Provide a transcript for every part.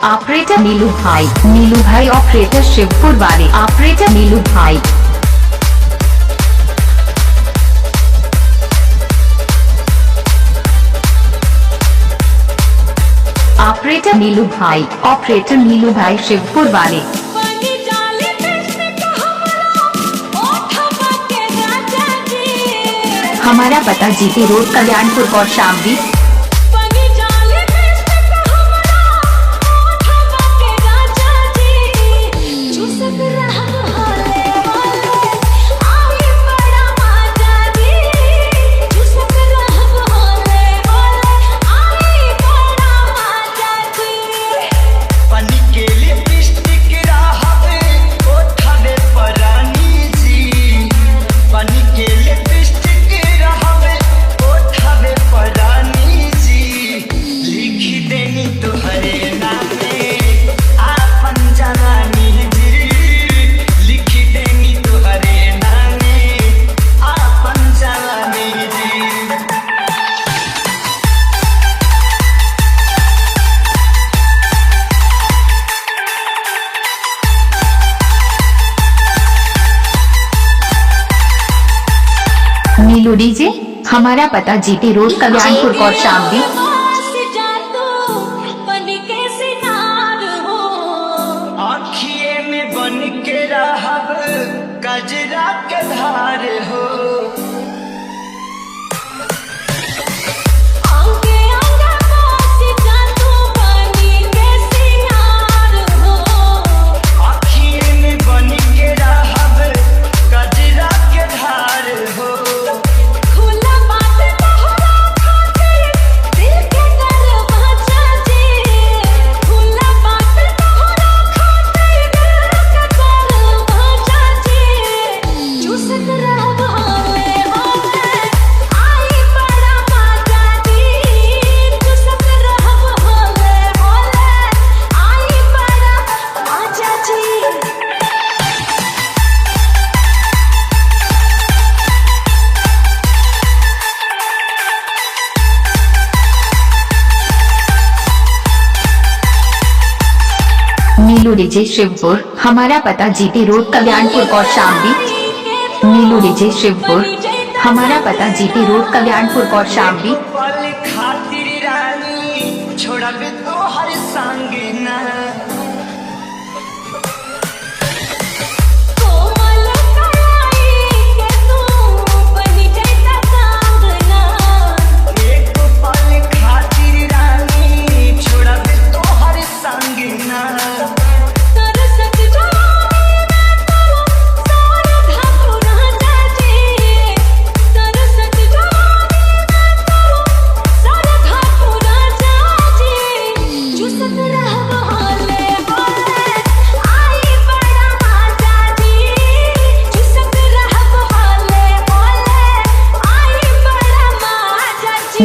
Operator Neelu भाई operator Shivpur वाले operator Neelu भाई ऑपरेटर नीलू भाई शिवपुर वाले हमारा पता GT road Kalyanpur Kaushambi Neelu DJ हमारा पता जीटी रोड कल्याणपुर कौशाम्बी आँखिए में बन के रहब कजरा के धार हो नीलू डीजे शिवपुर हमारा पता GT road Kalyanpur Kaushambi Neelu DJ Shivpur हमारा पता जीटी रोड कल्याणपुर कौशाम्बी खातिर रानी छोड़ब तो हर संग ना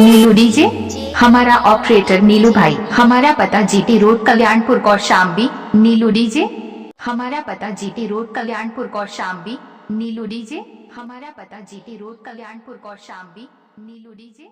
नीलू डीजे हमारा ऑपरेटर नीलू भाई हमारा पता GT road Kalyanpur Kaushambi Neelu DJ हमारा पता GT road Kalyanpur Kaushambi Neelu DJ हमारा पता GT road Kalyanpur Kaushambi Neelu DJ.